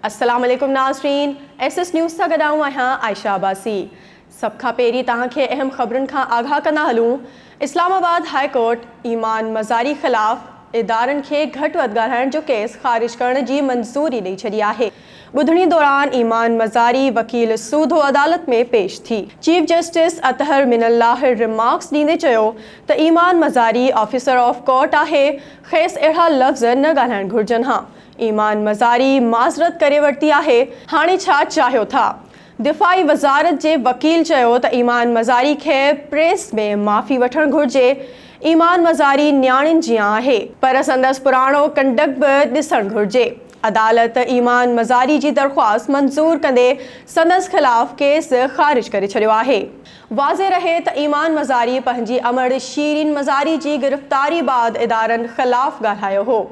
अस्सलाम वालेकुम नाज़रीन, SS न्यूज़ सां गॾु आहियां आयशा अब्बासी। सभ खां पहिरीं तव्हांखे अहम ख़बरुनि खां आगाह कंदा हलूं। इस्लामाबाद हाई कोर्ट ईमान मज़ारी ख़िलाफ़ इदारनि खे घटि वधि ॻाल्हाइण जो केस ख़ारिज करण जी मंज़ूरी ॾेई छॾी आहे। ॿुधणी दौरान ईमान मज़ारी वकील सूदो अदालत में पेश थी। Chief justice Athar Minallah remarks ॾींदे चयो त ईमान मज़ारी ऑफिसर ऑफ कोर्ट आहे, खेसि अहिड़ा लफ़्ज़ न ॻाल्हाइण घुरिजनि हा। ईमान मज़ारी माज़रत करे वरिती आहे, हाणे छा चाहियो था? दिफ़ाई वज़ारत जे वकील चयो त ईमान मज़ारी खे प्रेस में माफ़ी वठणु घुरिजे। ईमान मज़ारी न्याणियुनि जीअं आहे, पर संदसि पुराणो कंडक्ट बि ॾिसणु घुरिजे। अदालत ईमान मज़ारी जी दरख़्वास्त मंज़ूर कंदे संदसि ख़िलाफ़ केस ख़ारिज करे छॾियो आहे। वाज़े रहे त ईमान मज़ारी पंहिंजी अमड़ शीरीन मज़ारी जी गिरफ़्तारी बाबति इदारनि ख़िलाफ़ ॻाल्हायो हो।